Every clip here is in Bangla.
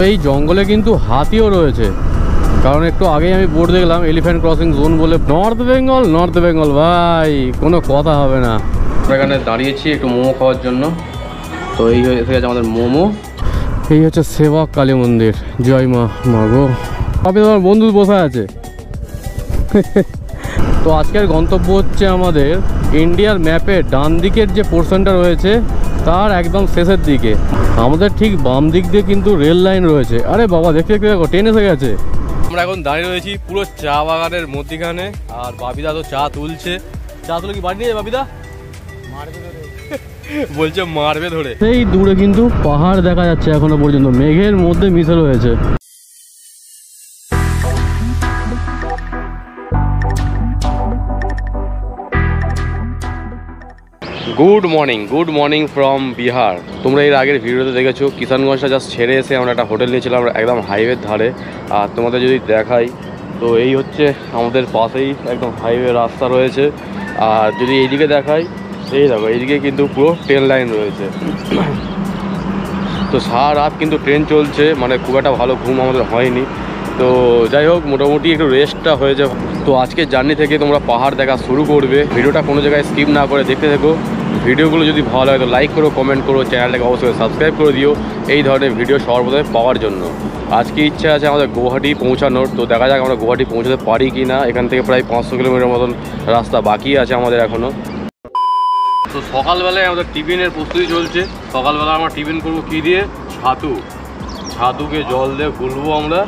এই জঙ্গলে কিন্তু হাতিও রয়েছে, কারণ একটু আগেই আমি বোর্ড দেখলাম এলিফ্যান্ট ক্রসিং জোন বলে। নর্থ বেঙ্গল ভাই, কোনো কথা হবে না। আমরা এখানে দাঁড়িয়েছি একটু মোমো খাওয়ার জন্য। তো এই হয়ে গেছে আমাদের মোমো। এই হচ্ছে সেবা কালী মন্দির। জয় মা গো। আপনি তোমার বন্ধু বসে আছে। তো আজকের গন্তব্য হচ্ছে আমাদের ইন্ডিয়ার ম্যাপে ডান দিকের যে পোর্শনটা রয়েছে তার একদম শেষের দিকে। আমাদের ঠিক বাম দিক দিয়ে কিন্তু রেল লাইন রয়েছে। আরে বাবা, দেখতে দেখতে দেখো ট্রেন এসে গেছে। আমরা এখন দাঁড়িয়ে রয়েছি পুরো চা বাগানের মধ্যিখানে, আর বাবিদা তো চা তুলছে। চা তুলে কি বাড়ি নিয়ে যাবে বাবিদা? বলছে মারবে ধরে। সেই দূরে কিন্তু পাহাড় দেখা যাচ্ছে এখনো পর্যন্ত, মেঘের মধ্যে মিশে রয়েছে। Good morning from Bihar. তোমরা এর আগের ভিডিওতে দেখেছো কিষানগঞ্জটা জাস্ট ছেড়ে এসে আমরা একটা হোটেল নিয়েছিলাম একদম হাইওয়ের ধারে। আর তোমাদের যদি দেখাই তো এই হচ্ছে আমাদের পাশেই একদম হাইওয়ে রাস্তা রয়েছে। আর যদি এইদিকে দেখাই, এই দেখো এইদিকে কিন্তু পুরো ট্রেন লাইন রয়েছে। তো সারা রাত কিন্তু ট্রেন চলছে, মানে খুব একটা ভালো ঘুম আমাদের হয়নি। তো যাই হোক, মোটামুটি একটু রেস্টটা হয়েছে। তো আজকের জার্নি থেকে তোমরা পাহাড় দেখা শুরু করবে। ভিডিওটা কোনো জায়গায় স্কিপ না করে দেখতে থেকো। ভিডিওগুলো যদি ভালো হয় তো লাইক করো, কমেন্ট করো, চ্যানেলটাকে অবশ্যই সাবস্ক্রাইব করে দিও এই ধরনের ভিডিও সর্বপ্রথমে পাওয়ার জন্য। আজকে ইচ্ছা আছে আমাদের গুয়াহাটি পৌঁছানোর। তো দেখা যাক আমরা গুয়াহাটি পৌঁছাতে পারি কি না। এখান থেকে প্রায় 500 কিলোমিটার মতন রাস্তা বাকি আছে আমাদের এখনও। তো সকালবেলায় আমাদের টিফিনের প্রস্তুতি চলছে। সকালবেলা আমরা টিফিন করবো কী দিয়ে? ছাতুকে জল দিয়ে গুলবো আমরা।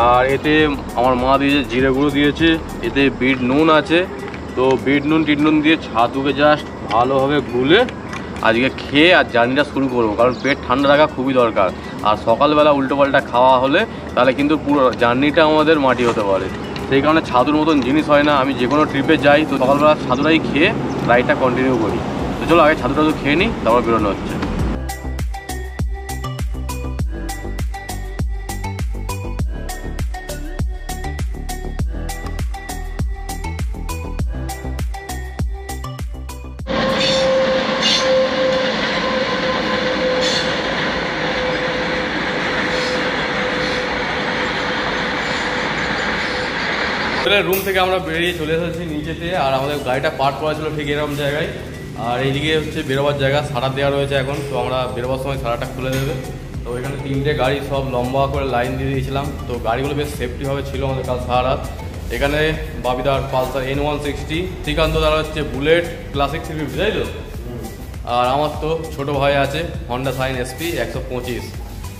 আর এতে আমার মা দিয়েছে জিরে গুঁড়ো দিয়েছে, এতে বিট নুন আছে। তো বিট নুন টিট নুন দিয়ে ছাতুকে জাস্ট ভালোভাবে গুলে আজকে খেয়ে আর জার্নিটা শুরু করবো, কারণ পেট ঠান্ডা রাখা খুবই দরকার। আর সকালবেলা উল্টোপাল্টা খাওয়া হলে তাহলে কিন্তু পুরো জার্নিটা আমাদের মাটি হতে পারে। সেই কারণে ছাতুর মতন জিনিস হয় না। আমি যে কোনো ট্রিপে যাই তো সকালবেলা ছাতুটাই খেয়ে রাইডটা কন্টিনিউ করি। তো চলো আগে ছাতুটা তো খেয়ে নিই, তারপর বেরোনো হচ্ছে। রুম থেকে আমরা বেরিয়ে চলে এসেছি নিচেতে, আর আমাদের গাড়িটা পার্ক করা ছিল ঠিক এরকম জায়গায়। আর এইদিকে হচ্ছে বেরোবার জায়গা, সারা দেওয়া রয়েছে এখন। তো আমরা বেরোবার সময় সারাটা খুলে দেবে। তো এখানে 3টে গাড়ি সব লম্বা করে লাইন দিয়ে দিয়েছিলাম। তো গাড়িগুলো বেশ সেফটিভাবে ছিল আমাদের কাল সারা রাত। এখানে বাবিদার পালসার N160, শ্রীকান্ত দ্বারা হচ্ছে বুলেট ক্লাসিক 350, তাই তো? আর আমার তো ছোটো ভাই আছে হন্ডা সাইন SP 125।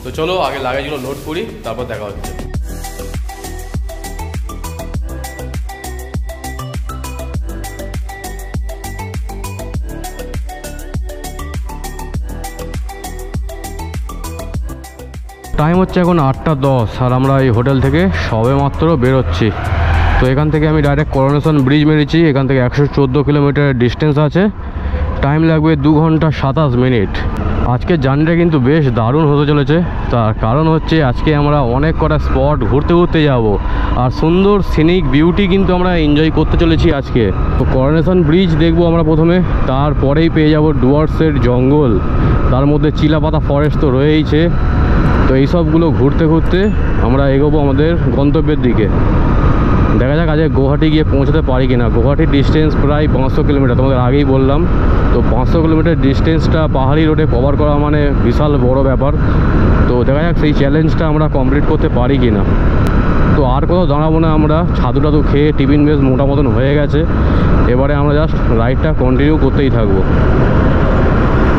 তো চলো আগে লাগেজগুলো লোড করি, তারপর দেখা হচ্ছে। টাইম হচ্ছে এখন 8টা 10, আর আমরা এই হোটেল থেকে সবে মাত্র বেরোচ্ছি। তো এখান থেকে আমি ডাইরেক্ট করোনেশন ব্রিজ মেরেছি। এখান থেকে 114 কিলোমিটারের ডিস্টেন্স আছে। টাইম লাগবে 2 ঘন্টা 27 মিনিট। আজকের জার্নিটা কিন্তু বেশ দারুণ হতে চলেছে। তার কারণ হচ্ছে আজকে আমরা অনেক কটা স্পট ঘুরতে যাব, আর সুন্দর সিনিক বিউটি কিন্তু আমরা এনজয় করতে চলেছি আজকে। তো করোনেশন ব্রিজ দেখবো আমরা প্রথমে, তারপরেই পেয়ে যাব ডুয়ার্সের জঙ্গল, তার মধ্যে চিলাপাতা ফরেস্ট তো রয়েইছে। তো এইসবগুলো ঘুরতে ঘুরতে আমরা এগোবো আমাদের গন্তব্যের দিকে। দেখা যাক আজকে গুয়াহাটি গিয়ে পৌঁছাতে পারি কিনা। গুয়াহাটির ডিস্টেন্স প্রায় 500 কিলোমিটার, তোমাদের আগেই বললাম। তো 500 কিলোমিটার ডিস্টেন্সটা পাহাড়ি রোডে কভার করা মানে বিশাল বড় ব্যাপার। তো দেখা যাক সেই চ্যালেঞ্জটা আমরা কমপ্লিট করতে পারি কিনা। তো আর কোথাও দাঁড়াবো না, আমরা ছাতু টাতু খেয়ে টিফিন বেশ মোটা মতন হয়ে গেছে। এবারে আমরা জাস্ট রাইডটা কন্টিনিউ করতেই থাকবো।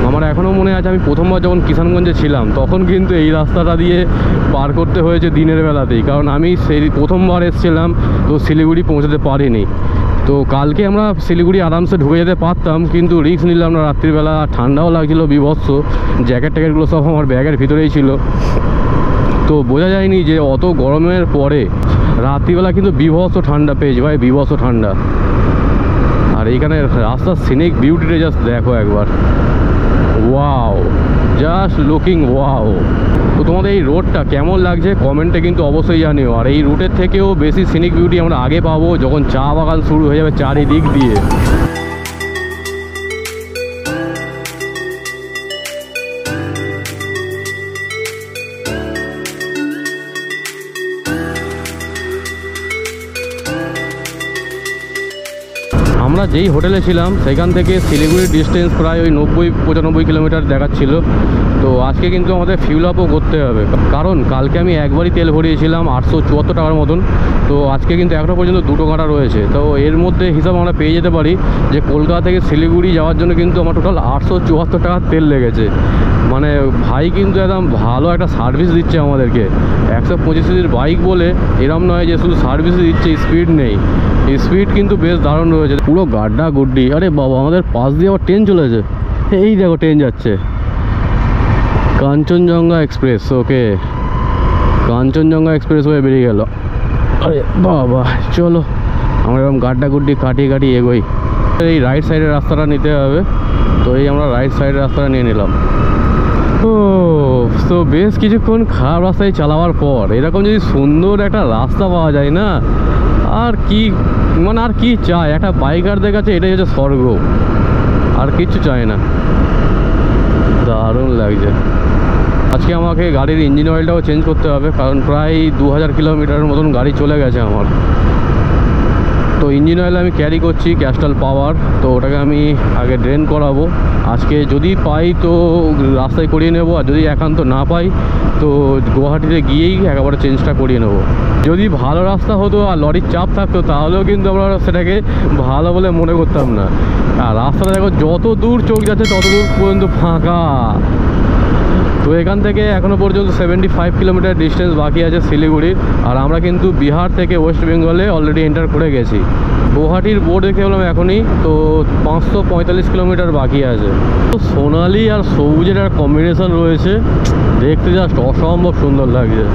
আমার এখনও মনে আছে আমি প্রথমবার যখন কিষানগঞ্জে ছিলাম তখন কিন্তু এই রাস্তাটা দিয়ে পার করতে হয়েছে দিনের বেলাতেই, কারণ আমি সেই প্রথমবার এসেছিলাম তো শিলিগুড়ি পৌঁছাতে পারিনি। তো কালকে আমরা শিলিগুড়ি আরামসে ঢুকে যেতে পারতাম, কিন্তু রিস্ক নিলাম না রাত্রিবেলা। ঠান্ডাও লাগছিলো বিভৎস, জ্যাকেট ট্যাকেটগুলো সব আমার ব্যাগের ভিতরেই ছিল। তো বোঝা যায়নি যে অত গরমের পরে রাত্রিবেলা কিন্তু বিভৎস ঠান্ডা পেয়েছি ভাই, বিভৎস ঠান্ডা। আর এইখানে রাস্তার সিনিক বিউটিটা জাস্ট দেখো একবার, ওয়াও, জাস্ট লুকিং ওয়াও। তো তোমাদের এই রোডটা কেমন লাগছে কমেন্টে কিন্তু অবশ্যই জানিও। আর এই রুটের থেকেও বেশি সিনিক বিউটি আমরা আগে পাবো যখন চা বাগান শুরু হয়ে যাবে চারিদিক দিয়ে। আমরা যেই হোটেলে ছিলাম সেখান থেকে শিলিগুড়ির ডিস্টেন্স প্রায় ওই 90-95 কিলোমিটার দেখাচ্ছিল। তো আজকে কিন্তু আমাদের ফিউল আপও করতে হবে, কারণ কালকে আমি একবারই তেল ভরিয়েছিলাম 874 টাকার মতন। তো আজকে কিন্তু এখনও পর্যন্ত 2টো কাঁটা রয়েছে। তো এর মধ্যে হিসাব আমরা পেয়ে যেতে পারি যে কলকাতা থেকে শিলিগুড়ি যাওয়ার জন্য কিন্তু আমার টোটাল 874 টাকার তেল লেগেছে। মানে ভাই কিন্তু একদম ভালো একটা সার্ভিস দিচ্ছে আমাদেরকে। 125 সিসির বাইক বলে এরম নয় যে শুধু সার্ভিস দিচ্ছে, স্পিড নেই। স্পিড কিন্তু বেশ দারুণ রয়েছে, পুরো গাড্ডা গুড্ডি। আরে বাবা, আমাদের পাশ দিয়ে আবার ট্রেন চলেছে। এই দেখো ট্রেন যাচ্ছে, কাঞ্চনজঙ্ঘা এক্সপ্রেস। ওকে, কাঞ্চনজঙ্ঘা এক্সপ্রেস হয়ে বেরিয়ে গেল। আরে বাবা, চলো আমরা এরকম গাড্ডা গুড্ডি কাটিয়ে এগোই। এই রাইট সাইডের রাস্তাটা নিতে হবে, তো এই আমরা রাইট সাইডের রাস্তাটা নিয়ে নিলাম। ও তো বেশ কিছুক্ষণ খারাপ রাস্তায় চালাবার পর এরকম যদি সুন্দর একটা রাস্তা পাওয়া যায় না, আর কি মানে আর কি চাই একটা বাইকারদের কাছে, এটাই হচ্ছে স্বর্গ, আর কিচ্ছু চাই না। দারুণ লাগছে। আজকে আমাকে গাড়ির ইঞ্জিন অয়েলটাও চেঞ্জ করতে হবে, কারণ প্রায় 2000 কিলোমিটারের মতন গাড়ি চলে গেছে আমার। তো ইঞ্জিন অয়েল আমি ক্যারি করছি ক্যাস্ট্রল পাওয়ার, তো ওটাকে আমি আগে ড্রেন করাবো। আজকে যদি পাই তো রাস্তায় করিয়ে নেবো, আর যদি একান্ত না পাই তো গুয়াহাটিতে গিয়েই একেবারে চেঞ্জটা করিয়ে নেবো। যদি ভালো রাস্তা হতো আর লরির চাপ থাকতো তাহলেও কিন্তু আমরা সেটাকে ভালো বলে মনে করতাম না। আর রাস্তাটা দেখো, যত দূর চোখ যাচ্ছে তত দূর পর্যন্ত ফাঁকা। তো এখান থেকে এখনও পর্যন্ত 75 কিলোমিটার ডিস্টেন্স বাকি আছে শিলিগুড়ির। আর আমরা কিন্তু বিহার থেকে ওয়েস্ট বেঙ্গলে অলরেডি এন্টার করে গেছি। গুয়াহাটির বোর্ড দেখে বললাম এখনই, তো 545 কিলোমিটার বাকি আছে। তো সোনালি আর সবুজের একটা কম্বিনেশন রয়েছে, দেখতে জাস্ট অসম্ভব সুন্দর লাগছে।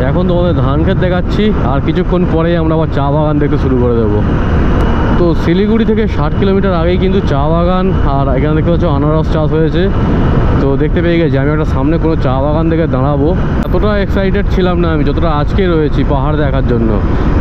এখন তোমাদের ধান ক্ষেত দেখাচ্ছি, আর কিছুক্ষণ পরেই আমরা আবার চা বাগান দেখতে শুরু করে দেবো। তো শিলিগুড়ি থেকে 60 কিলোমিটার আগেই কিন্তু চা বাগান, আর এখানে দেখতে পাচ্ছ আনারস চাষ হয়েছে। তো দেখতে পেয়ে গেছি আমি একটা সামনে কোনো চা বাগান থেকে দাঁড়াবো। এতটা এক্সাইটেড ছিলাম না আমি যতটা আজকে রয়েছি পাহাড় দেখার জন্য,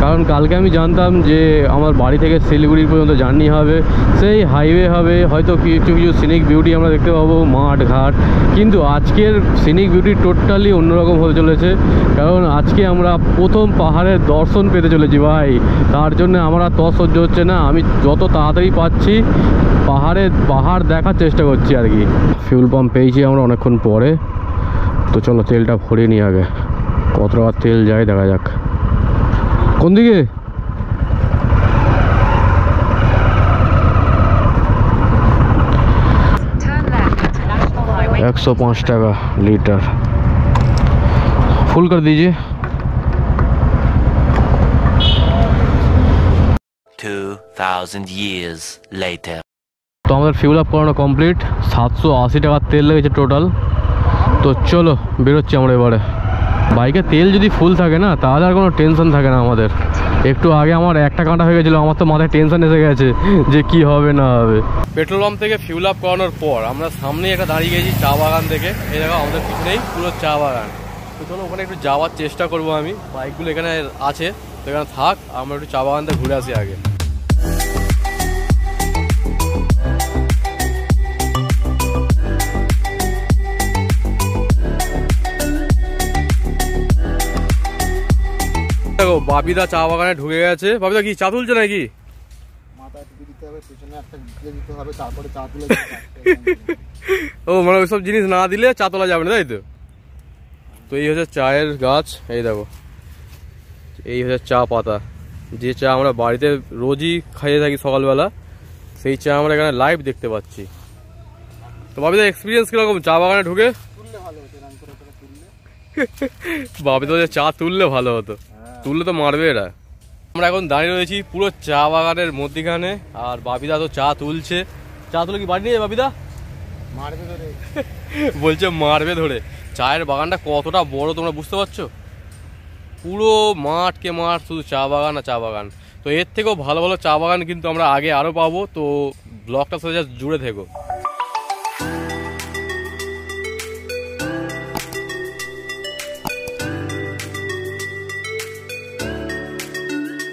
কারণ কালকে আমি জানতাম যে আমার বাড়ি থেকে শিলিগুড়ি পর্যন্ত জার্নি হবে, সেই হাইওয়ে হবে, হয়তো কিছু কিছু সিনিক বিউটি আমরা দেখতে পাবো, মাঠ ঘাট। কিন্তু আজকের সিনিক বিউটি টোটালি অন্যরকম হতে চলেছে, কারণ আজকে আমরা প্রথম পাহাড়ের দর্শন পেতে চলেছি ভাই। তার জন্য আমার তো সহ্য হচ্ছে না, আমি যত তাড়াতাড়ি পাচ্ছি পাহাড় দেখার চেষ্টা করছি আর কি। ফিউল পাম্প পেয়েছি আমরা অনেকক্ষণ পরে, তো চলো তেলটা ভরিয়ে নিই আগে। কত টাকা তেল যায় দেখা যাক। কোন দিকে? 105 টাকা লিটার। ফুল कर दीजिए। 2000 years later. তো আমাদের ফিউল আপ করানো কমপ্লিট, 780 টাকার তেল লেগেছে টোটাল। তো চলো বেরোচ্ছি আমরা এবারে। বাইকে তেল যদি ফুল থাকে না তাহলে আর কোনো টেনশন থাকে না আমাদের। একটু আগে আমার একটা কাঁটা হয়ে গেছিলো, আমার তো মাথায় টেনশন এসে গেছে যে কি হবে না হবে। পেট্রোল পাম্প থেকে ফিউল আপ করানোর পর আমরা সামনেই একটা দাঁড়িয়ে গেছি চা বাগান থেকে। এই জায়গা আমাদের পিছনেই পুরো চা বাগান। তো চলো ওখানে একটু যাওয়ার চেষ্টা করবো আমি। বাইকগুলো এখানে আছে, তো এখানে থাক, আমরা একটু চা বাগান থেকে ঘুরে আসি আগে। দেখো বাবিদা চা বাগানে ঢুকে গেছে। বাবিদা কি চা তুলছে নাকি? ও মানে ওইসব জিনিস না দিলে চা তোলা যাবে না, তাই তো? তো এই হচ্ছে চায়ের গাছ, এই দেখো এই হচ্ছে চা পাতা, যে চা আমরা বাড়িতে রোজই খাইয়ে থাকি সকালবেলা, সেই চা আমরা এখানে লাইভ দেখতে পাচ্ছি। তো বাবিদা এক্সপিরিয়েন্স কিরকম চা বাগানে ঢুকে? বাবিদা চা তুললে ভালো হতো, তুললে তো মারবে এরা। আমরা এখন দাঁড়িয়ে রয়েছি পুরো চা বাগানের মধ্যিখানে, আর বাবিদা তো চা তুলছে। চা তুলে কি বাড়ি নিয়ে বাবিদা? মারবে ধরে বলছে, মারবে ধরে। চায়ের বাগানটা কতটা বড় তোমরা বুঝতে পারছো? পুরো মাঠকে মাঠ, শুধু চা বাগান আর চা বাগান। তো এর থেকেও ভালো ভালো চা বাগান কিন্তু আমরা আগে আরও পাবো, তো ব্লগটার সাথে জাস্ট জুড়ে থেকো।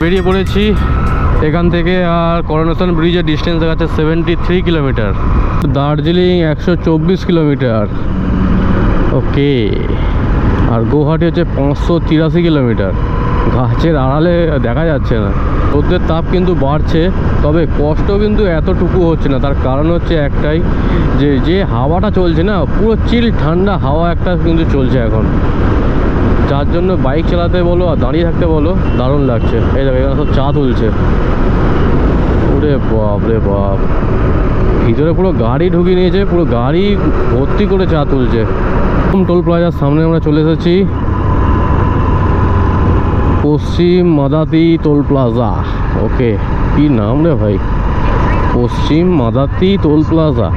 বেরিয়ে পড়েছি এখান থেকে, আর করোনেশন ব্রিজের ডিস্টেন্স দেখাচ্ছে 73 কিলোমিটার। দার্জিলিং 124 কিলোমিটার। ওকে, আর গুয়াহাটি হচ্ছে 583 কিলোমিটার। গাছের আড়ালে দেখা যাচ্ছে না। রোদের তাপ কিন্তু বাড়ছে, তবে কষ্ট কিন্তু এতটুকু হচ্ছে না। তার কারণ হচ্ছে একটাই, যে হাওয়াটা চলছে না, পুরো চিল ঠান্ডা হাওয়া একটা কিন্তু চলছে এখন, যার জন্য বাইক চালাতে বলো আর দাঁড়িয়ে থাকতে বলো দারুণ লাগছে। এই দেখো এখানে সব চা তুলছে, ওরে বাপ রে বাপ, ভিতরে পুরো গাড়ি ঢুকিয়ে নিয়েছে, পুরো গাড়ি ভর্তি করে চা তুলছে। টোল প্লাজার সামনে আমরা চলে এসেছি, পশ্চিম মাদাতি টোল প্লাজা। ওকে, কি নাম রে ভাই, পশ্চিম মাদাতি টোল প্লাজা।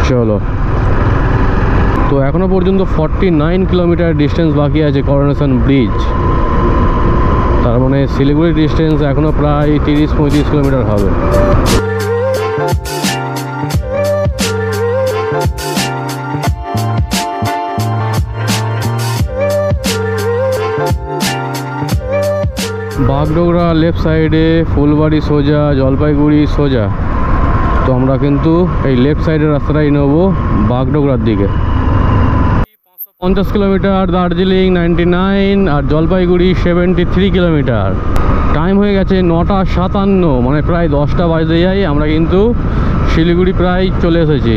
চলো, তো এখনো পর্যন্ত 49 কিলোমিটার ডিস্টেন্স বাকি আছে করোনেশন ব্রিজ। তার মানে শিলিগুড়ির ডিস্টেন্স এখনো প্রায় 30-35 কিলোমিটার হবে। বাগডোগরা লেফট সাইডে, ফুলবাড়ি সোজা, জলপাইগুড়ি সোজা। তো আমরা কিন্তু এই লেফট সাইডের রাস্তাটাই নেবো বাগডোগরার দিকে। 50 কিলোমিটার, দার্জিলিং 99, আর জলপাইগুড়ি 73 কিলোমিটার। টাইম হয়ে গেছে 9:57, মানে প্রায় 10টা বাজতে যাই। আমরা কিন্তু শিলিগুড়ি প্রায় চলে এসেছি।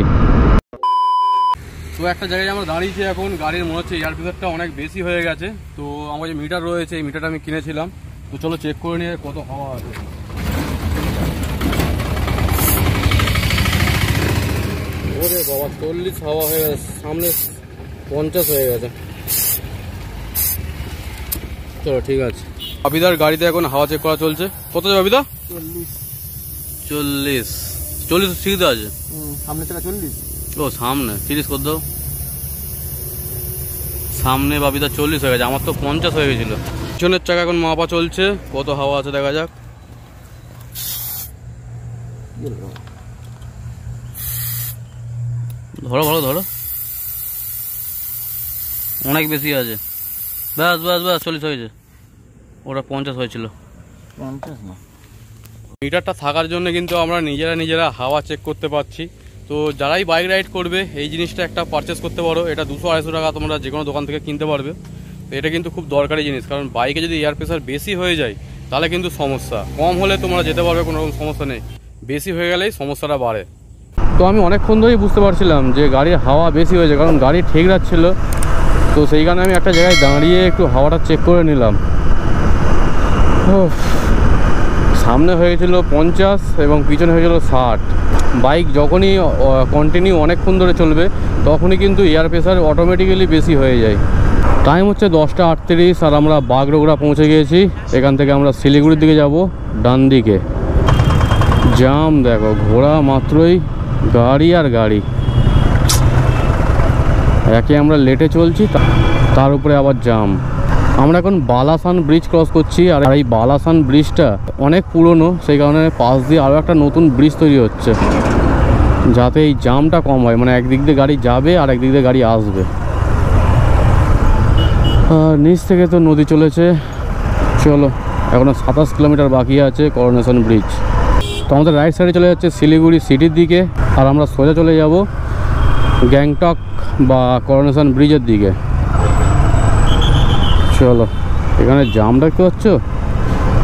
তো একটা জায়গায় আমরা দাঁড়িয়েছি এখন, গাড়ির মনে হচ্ছে এয়ার প্রেসারটা অনেক বেশি হয়ে গেছে। তো আমার যে মিটার রয়েছে, এই মিটারটা আমি কিনেছিলাম, তো চলো চেক করে নিয়ে কত হাওয়া আছে। ওরে বাবা, 40 হাওয়া হয়ে গেছে, সামনে 50 হয়ে গেছে। চলো ঠিক আছে। আবিদার গাড়িতে এখন হাওয়া চেক করা চলছে। কত যাবে আবিদা? 40 ঠিক তো আছে, সামনে থেকে 40। ও সামনে 30 কর দাও। সামনে বাবিদা 40 হয়ে গেছে, আমার তো 50 হয়ে গেছিল। পিছনের চাকা এখন মাপা চলছে, কত হাওয়া আছে দেখা যাক। ধরো ভালো ধরো, অনেক বেশি আছে। ব্যাস ব্যাস ব্যাস, 40 হয়েছে, ওটা 50 হয়েছিল। 50 না, মিটারটা থাকার জন্য কিন্তু আমরা নিজেরা হাওয়া চেক করতে পারছি। তো যারাই বাইক রাইড করবে এই জিনিসটা একটা পারচেস করতে পারো। এটা 200-250 টাকা তোমরা যে কোনো দোকান থেকে কিনতে পারবে। তো এটা কিন্তু খুব দরকারি জিনিস, কারণ বাইকে যদি এয়ার প্রেসার বেশি হয়ে যায় তাহলে কিন্তু সমস্যা। কম হলে তোমরা যেতে পারবে, কোনো রকম সমস্যা নেই, বেশি হয়ে গেলেই সমস্যাটা বাড়ে। তো আমি অনেকক্ষণ ধরেই বুঝতে পারছিলাম যে গাড়ির হাওয়া বেশি হয়েছে, কারণ গাড়ি ঠিক যাচ্ছিলো। তো সেই কারণে আমি একটা জায়গায় দাঁড়িয়ে একটু হাওয়াটা চেক করে নিলাম। সামনে হয়েছিল 50 এবং পিছনে হয়েছিল 60। বাইক যখনই কন্টিনিউ অনেকক্ষণ ধরে চলবে তখনই কিন্তু এয়ার প্রেসার অটোমেটিক্যালি বেশি হয়ে যায়। টাইম হচ্ছে 10:38, আর আমরা বাগডোগরা পৌঁছে গিয়েছি। এখান থেকে আমরা শিলিগুড়ির দিকে যাব, ডান দিকে। জাম দেখো, ঘোড়া মাত্রই গাড়ি আর গাড়ি। একে আমরা লেটে চলছি, তার উপরে আবার জাম। আমরা এখন বালাসান ব্রিজ ক্রস করছি, আর এই বালাসান ব্রিজটা অনেক পুরনো, সেই কারণে পাশ দিয়ে আরও একটা নতুন ব্রিজ তৈরি হচ্ছে, যাতে এই জামটা কম হয়। মানে একদিক দিয়ে গাড়ি যাবে আর একদিক দিয়ে গাড়ি আসবে। আর নিচ থেকে তো নদী চলেছে। চলো, এখনও 27 কিলোমিটার বাকি আছে করোনেশন ব্রিজ। তো আমাদের রাইট সাইডে চলে যাচ্ছে শিলিগুড়ি সিটির দিকে, আর আমরা সোজা চলে যাব গ্যাংটক বা করোনেশন ব্রিজের দিকে। চলো, এখানে জাম দেখতে পাচ্ছ,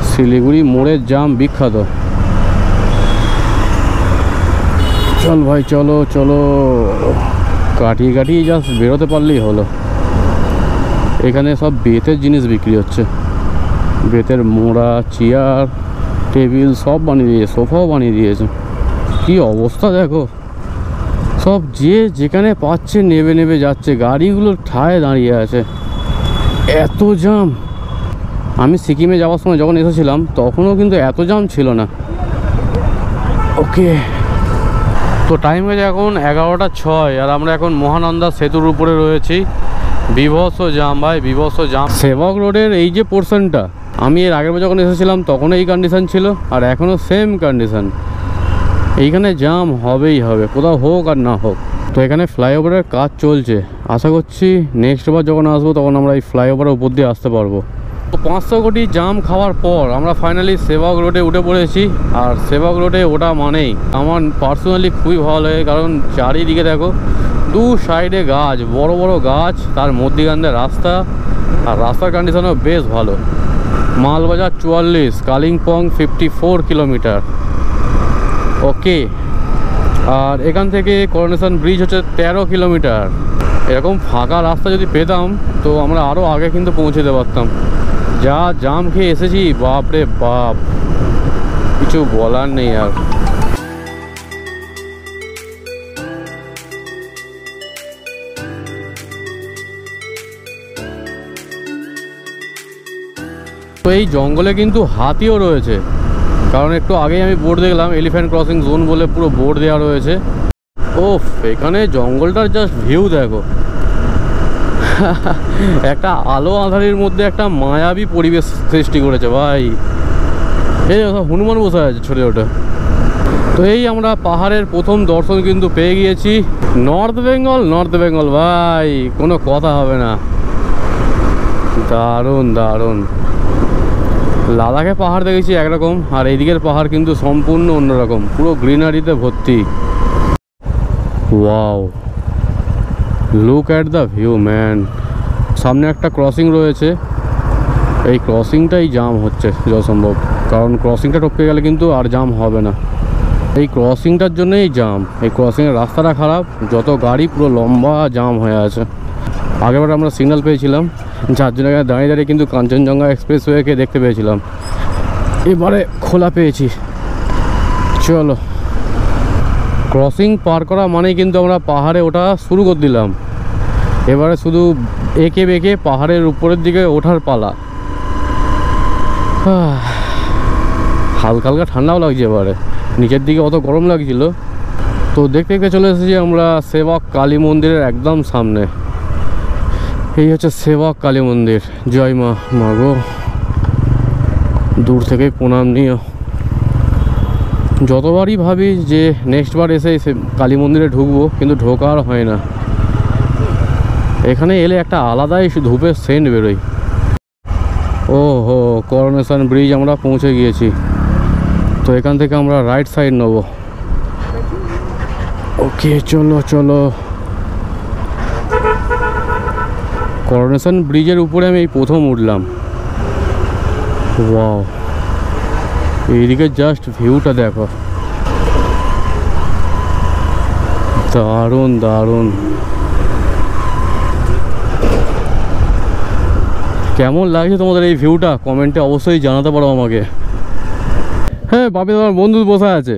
শিলিগুড়ি মোড়ের জাম বিখ্যাত। চল ভাই, চলো চলো, কাটিয়ে কাটিয়ে জাস্ট বেরোতে পারলেই হলো। এখানে সব বেতের জিনিস বিক্রি হচ্ছে, বেতের মোড়া, চেয়ার, টেবিল সব বানিয়ে দিয়েছে, সোফাও বানিয়ে দিয়েছে। কি অবস্থা দেখো, সব যে যেখানে পাচ্ছে নেবে নেবে যাচ্ছে, গাড়িগুলো ঠায় দাঁড়িয়ে আছে, এত জাম। আমি সিকিমে যাওয়ার সময় যখন এসেছিলাম তখনও কিন্তু এত জাম ছিল না। ওকে, তো টাইম হয়েছে এখন 11:06, আর আমরা এখন মহানন্দা সেতুর উপরে রয়েছি। বিভৎস জাম ভাই, বিভৎস জাম। সেবক রোডের এই যে পোর্শনটা, আমি এর আগের বার যখন এসেছিলাম তখন এই কন্ডিশন ছিল, আর এখনও সেম কন্ডিশন। এইখানে জাম হবেই হবে, কোথাও হোক আর না হোক। তো এখানে ফ্লাইওভারের কাজ চলছে, আশা করছি নেক্সট বার যখন আসবো তখন আমরা এই ফ্লাইওভারের উপর দিয়ে আসতে পারবো। তো 500 কোটি জাম খাওয়ার পর আমরা ফাইনালি সেবক রোডে উঠে পড়েছি। আর সেবক রোডে ওটা মানেই আমার পার্সোনালি খুবই ভালো লাগে, কারণ চারিদিকে দেখো দু সাইডে গাছ, বড় বড় গাছ, তার মধ্যখান দিয়ে রাস্তা, আর রাস্তার কন্ডিশনও বেশ ভালো। মালবাজার 44, কালিম্পং 54 কিলোমিটার। ওকে, আর এখান থেকে করোনেশন ব্রিজ হচ্ছে 13 কিলোমিটার। এরকম ফাঁকা রাস্তা যদি পেতাম তো আমরা আরও আগে কিন্তু পৌঁছে যেতে পারতাম। যা জাম খেয়ে এসেছি, বাপরে বাপ, কিছু বলার নেই আর। তো এই জঙ্গলে কিন্তু হাতিও রয়েছে, কারণ একটু আগেই আমি বোর্ড দেখলাম এলিফ্যান্ট ক্রসিং জোন বলে পুরো বোর্ড দেওয়া রয়েছে। ওফ, এখানে জঙ্গলটার জাস্ট ভিউ দেখো। একটা আলো আঁধারির মধ্যে একটা মায়াবী পরিবেশ সৃষ্টি করেছে ভাই। এই হনুমান বসে আছে ছোটো ছোটো। তো এই আমরা পাহাড়ের প্রথম দর্শন কিন্তু পেয়ে গিয়েছি। নর্থ বেঙ্গল ভাই, কোনো কথা হবে না। দারুণ দারুণ। লাদাখে পাহাড় দেখেছি একরকম, আর এইদিকের পাহাড় কিন্তু সম্পূর্ণ অন্যরকম, পুরো গ্রিনারিতে ভর্তি। Wow, look at the view man. সামনে একটা ক্রসিং রয়েছে, এই ক্রসিংটাই জাম হচ্ছে যত সম্ভব, কারণ ক্রসিংটা টপকে গেলে কিন্তু আর জাম হবে না। এই ক্রসিংটার জন্যই জাম, এই ক্রসিংয়ের রাস্তাটা খারাপ, যত গাড়ি পুরো লম্বা জাম হয়ে আছে। আগেরবার আমরা সিগন্যাল পেয়েছিলাম, যার জন্য দাঁড়িয়ে দাঁড়িয়ে কিন্তু কাঞ্চনজঙ্ঘা এক্সপ্রেসওয়েকে দেখতে পেয়েছিলাম। এবারে খোলা পেয়েছি। চলো, ক্রসিং পার করা মানেই কিন্তু আমরা পাহাড়ে ওঠা শুরু করে দিলাম। এবারে শুধু এঁকে বেঁকে পাহাড়ের উপরের দিকে ওঠার পালা। হালকা হালকা ঠান্ডাও লাগছে, এবারে নিচের দিকে অত গরম লাগছিল। তো দেখতে দেখতে চলে এসেছি আমরা সেবক কালী মন্দিরের একদম সামনে। এই হচ্ছে সেবক কালী মন্দির। জয় মা, মাগো, দূর থেকে প্রণাম নিও। যতবারই ভাবি যে নেক্সট বার এসে কালী মন্দিরে ঢুকবো, কিন্তু ঢোকার হয় না। এখানে এলে একটা আলাদাই ধূপের সেন্ট বেরোয়। ওহো, করোনেশন ব্রিজ আমরা পৌঁছে গিয়েছি। তো এখান থেকে আমরা রাইট সাইড নেব। ওকে, চলো চলো। করোনেশন ব্রিজের উপরে আমি এই প্রথম উঠলাম। ওয়াও, এইদিকে জাস্ট ভিউটা দেখো, দারুণ দারুণ। কেমন লাগছে তোমাদের এই ভিউটা কমেন্টে অবশ্যই জানাতে পারো আমাকে। হ্যাঁ, বাপি তোমার বন্ধু বসে আছে।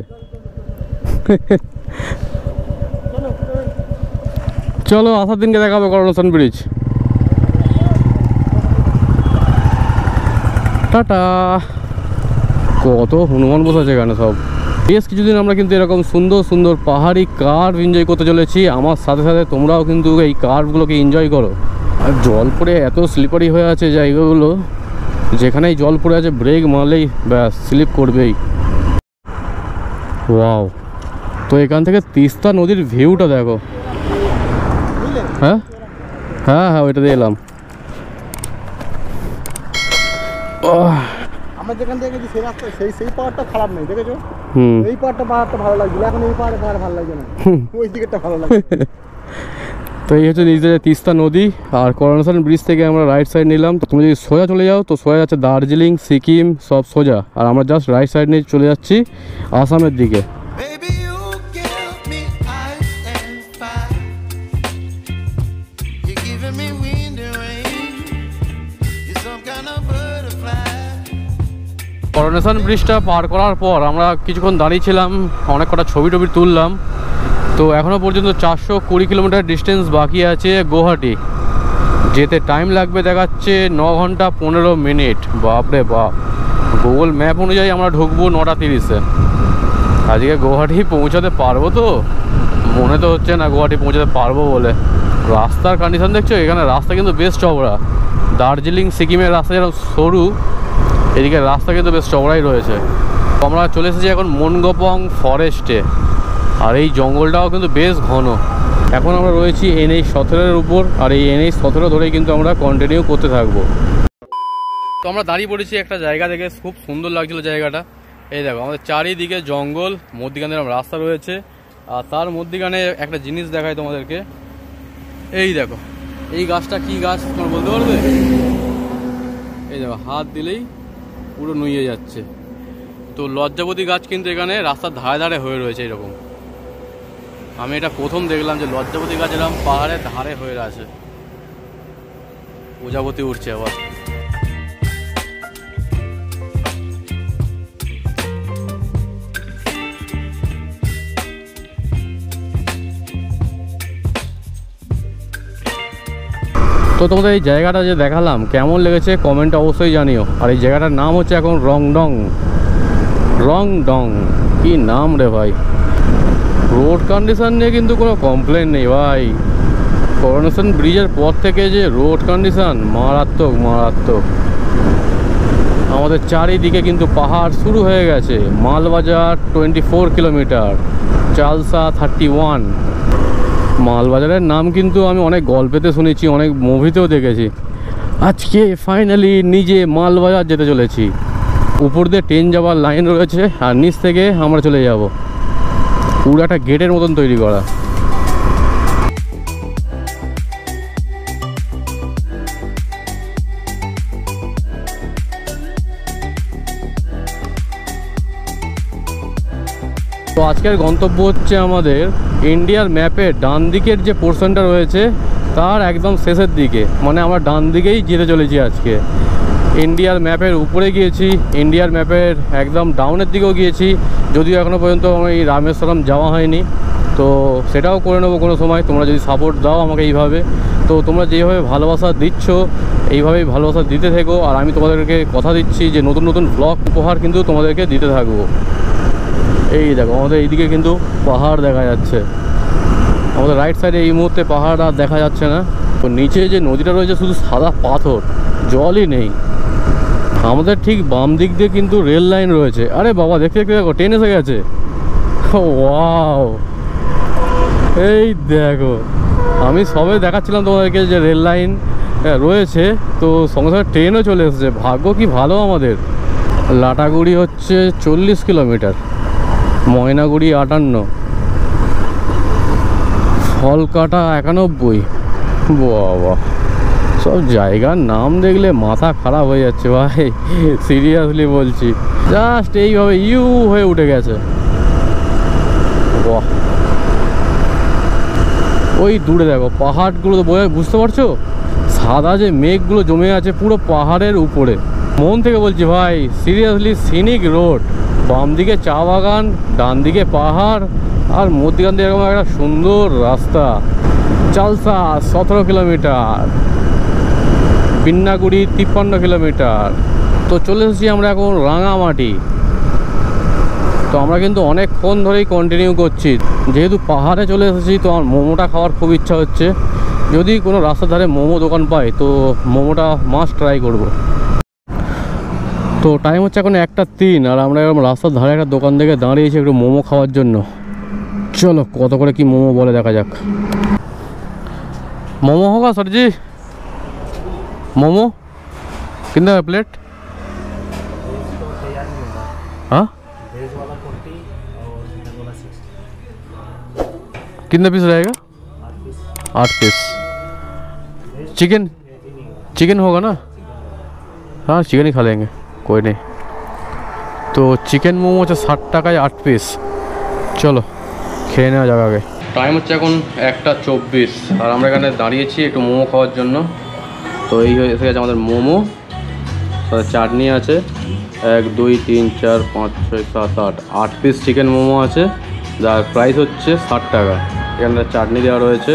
চলো, আসার দিনকে দেখাবে করোনেশন ব্রিজ। টাটা। কত হনুমান বসেছে এখানে সব। বেশ কিছুদিন আমরা কিন্তু এরকম সুন্দর সুন্দর পাহাড়ি কার্ভ এনজয় করতে চলেছি। আমার সাথে সাথে তোমরাও কিন্তু এই কার্ভগুলোকে এনজয় করো। আর জল পড়ে এত স্লিপারি হয়ে আছে জায়গাগুলো, যেখানেই জল পড়ে আছে ব্রেক মারলেই ব্যাস স্লিপ করবেই। ওয়াও, তো এখান থেকে তিস্তা নদীর ভিউটা দেখো। হ্যাঁ হ্যাঁ হ্যাঁ, ওইটা দিয়ে এলাম। আমরা যেখান থেকে গেছি সেই রাস্তা, সেই পাহাড়টা খারাপ নেই, দেখেছো? হুম, এই পাহাড়টা ভালো লাগছিল, এখন এই পাহাড় ভালো লাগছে না। ওই দিকেরটা ভালো লাগে। তো এই হচ্ছে নিজেদের তিস্তা নদী। আর করোনেশন ব্রিজ থেকে আমরা রাইট সাইড নিলাম। তো তুমি যদি সোজা চলে যাও তো সোজা যাচ্ছে দার্জিলিং, সিকিম, সব সোজা। আর আমরা জাস্ট রাইট সাইড নিয়ে চলে যাচ্ছি আসামের দিকে। করোনেশন ব্রিজটা পার করার পর আমরা কিছুক্ষণ দাঁড়িয়েছিলাম, অনেক কটা ছবি টবি তুললাম। তো এখনও পর্যন্ত 420 কিলোমিটার ডিস্টেন্স বাকি আছে গুয়াহাটি যেতে। টাইম লাগবে দেখাচ্ছে 9 ঘন্টা 15 মিনিট। বাপরে বাপ, গুগল ম্যাপ অনুযায়ী আমরা ঢুকবো 9টা 30-এ। আজকে গুয়াহাটি পৌঁছাতে পারবো তো? মনে তো হচ্ছে না গুয়াহাটি পৌঁছাতে পারবো বলে। রাস্তার কন্ডিশন দেখছো, এখানে রাস্তা কিন্তু বেশ চওড়া। দার্জিলিং সিকিমের রাস্তা যেরকম সরু, এদিকে রাস্তা কিন্তু বেশ চওড়াই রয়েছে। আমরা চলে এসেছি এখন মনগোপং ফরেস্টে। আর এই জঙ্গলটাও কিন্তু বেশ ঘন। এখন আমরা রয়েছি NH-17-এর উপর, আর এই NH-17 ধরেই কিন্তু আমরা কন্টিনিউ করতে থাকবো। তো আমরা দাঁড়িয়ে পড়েছি একটা জায়গা থেকে, খুব সুন্দর লাগছিল জায়গাটা। এই দেখো, আমাদের চারিদিকে জঙ্গল, মধ্যখানে রাস্তা রয়েছে, আর তার মধ্যখানে একটা জিনিস দেখায় তোমাদেরকে, এই দেখো এই গাছটা কি গাছ তোমরা বলতে পারবে? এই দেখো হাত দিলেই পুরো নুয়ে যাচ্ছে। তো লজ্জাবতী গাছ কিন্তু এখানে রাস্তার ধারে ধারে হয়ে রয়েছে এরকম। আমি এটা প্রথম দেখলাম যে লজ্জাবতী গাছ এরকম পাহাড়ের ধারে হয়ে আছে। প্রজাপতি উঠছে আবার। তো তোমাদের এই জায়গাটা যে দেখালাম কেমন লেগেছে কমেন্টে অবশ্যই জানিও। আর এই জায়গাটার নাম হচ্ছে এখন রংডং। কি নাম রে ভাই। রোড কন্ডিশন নিয়ে কিন্তু কোনো কমপ্লেন নেই ভাই। করোনেশন ব্রিজের পর থেকে যে রোড কন্ডিশন মারাত্মক। আমাদের চারিদিকে কিন্তু পাহাড় শুরু হয়ে গেছে। মালবাজার 24 কিলোমিটার, চালসা 31। মালবাজারের নাম কিন্তু আমি অনেক গল্পেতে শুনেছি, অনেক মুভিতেও দেখেছি। আজকে ফাইনালি নিজে মালবাজার যেতে চলেছি। উপর দিয়ে ট্রেন যাওয়ার লাইন রয়েছে আর নিচ থেকে আমরা চলে যাব। পুরো একটা গেটের মতন তৈরি করা। তো আজকের গন্তব্য হচ্ছে আমাদের ইন্ডিয়ার ম্যাপের ডান দিকের যে পোর্শনটা রয়েছে তার একদম শেষের দিকে, মানে আমরা ডান দিকেই যেতে চলেছি আজকে। ইন্ডিয়ার ম্যাপের উপরে গিয়েছি, ইন্ডিয়ার ম্যাপের একদম ডাউনের দিকেও গিয়েছি, যদিও এখনও পর্যন্ত আমি রামেশ্বরম যাওয়া হয়নি। তো সেটাও করে নেবো কোনো সময়, তোমরা যদি সাপোর্ট দাও আমাকে এইভাবে। তো তোমরা যেভাবে ভালোবাসা দিচ্ছ এইভাবেই ভালোবাসা দিতে থেকো। আর আমি তোমাদেরকে কথা দিচ্ছি যে নতুন নতুন ব্লগ উপহার কিন্তু তোমাদেরকে দিতে থাকবো। এই দেখো আমাদের এইদিকে কিন্তু পাহাড় দেখা যাচ্ছে। আমাদের রাইট সাইডে এই মুহূর্তে পাহাড় আর দেখা যাচ্ছে না। তো নিচে যে নদীটা রয়েছে শুধু সাদা পাথর, জলই নেই। আমাদের ঠিক বাম দিক দিয়ে কিন্তু রেল লাইন রয়েছে। আরে বাবা দেখতে দেখো ট্রেন এসে গেছে। ওয়াও, এই দেখো আমি সবে দেখাচ্ছিলাম তোমাদেরকে যে রেল লাইন রয়েছে, তো সঙ্গে সঙ্গে ট্রেনও চলে এসেছে। ভাগ্য কি ভালো আমাদের। লাটাগুড়ি হচ্ছে 40 কিলোমিটার, ময়নাগুড়ি 58, ফলকাটা 91। বাবা, সব জায়গার নাম দেখলে মাথা খারাপ হয়ে যাচ্ছে ভাই, সিরিয়াসলি বলছি। জাস্ট এইভাবে ইউ হয়ে উঠে গেছে। বাহ, ওই দূরে দেখো পাহাড়গুলো, তো বুঝতে পারছো সাদা যে মেঘগুলো জমে আছে পুরো পাহাড়ের উপরে। মন থেকে বলছি ভাই, সিরিয়াসলি সিনিক রোড। বাম দিকে চা বাগান, ডান দিকে পাহাড়, আর মধ্যখান দিয়ে এরকম একটা সুন্দর রাস্তা। Chalsa 17 kilometre, Binnaguri 53 kilometre. তো চলে এসেছি আমরা এখন রাঙামাটি। তো আমরা কিন্তু অনেকক্ষণ ধরেই কন্টিনিউ করছি। যেহেতু পাহাড়ে চলে এসেছি তো আমার মোমোটা খাওয়ার খুব ইচ্ছা হচ্ছে। যদি কোনো রাস্তার ধারে মোমো দোকান পাই তো মোমোটা মাস্ট ট্রাই করব। তো টাইম হচ্ছে এখন 1:03 আর আমরা এরকম রাস্তার ধারে একটা দোকান থেকে দাঁড়িয়েছি একটু মোমো খাওয়ার জন্য। চলো কত করে কি মোমো বলে দেখা যাক। मोमो होगा सर जी? मोमो कितना है प्लेट? हाँ, कितना पीस रहेगा? 8 पीस। चिकन होगा ना? हाँ चिकन ही खा लेंगे, कोई नहीं। तो चिकन मोमो 60 টাকায় 8 পিস। চলো খেয়ে নেওয়া যাক আগে। টাইম হচ্ছে এখন 1:24 আর আমরা এখানে দাঁড়িয়েছি একটু মোমো খাওয়ার জন্য। তো এই এসে গেছে আমাদের মোমো, সাথে চাটনি আছে। 1 2 3 4 5 6 7 8 8 পিস চিকেন মোমো আছে, যার প্রাইস হচ্ছে 60 টাকা। এখানে চাটনি দেওয়া রয়েছে।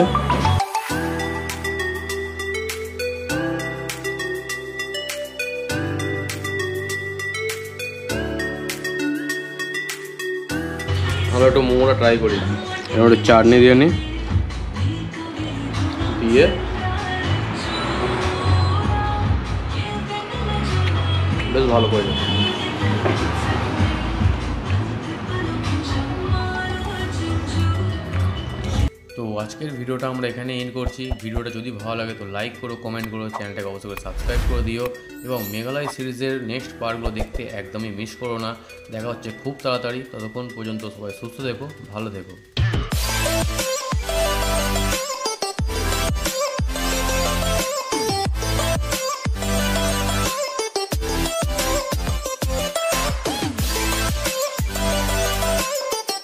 আমরা একটু মোমোটা ট্রাই করি। এবার একটু চাটনি দিয়ে নিই, দিয়ে বেশ ভালো করে। তো আজকের ভিডিওটা আমরা এখানে এন্ড করছি। ভিডিওটা যদি ভালো লাগে তো লাইক করো, কমেন্ট করো, চ্যানেলটাকে অবশ্যই করে সাবস্ক্রাইব করে দিও এবং মেঘালয় সিরিজের নেক্সট পার্টগুলো দেখতে একদমই মিস করো না। দেখা হচ্ছে খুব তাড়াতাড়ি। ততক্ষণ পর্যন্ত সবাই সুস্থ থেকো, ভালো থেকো।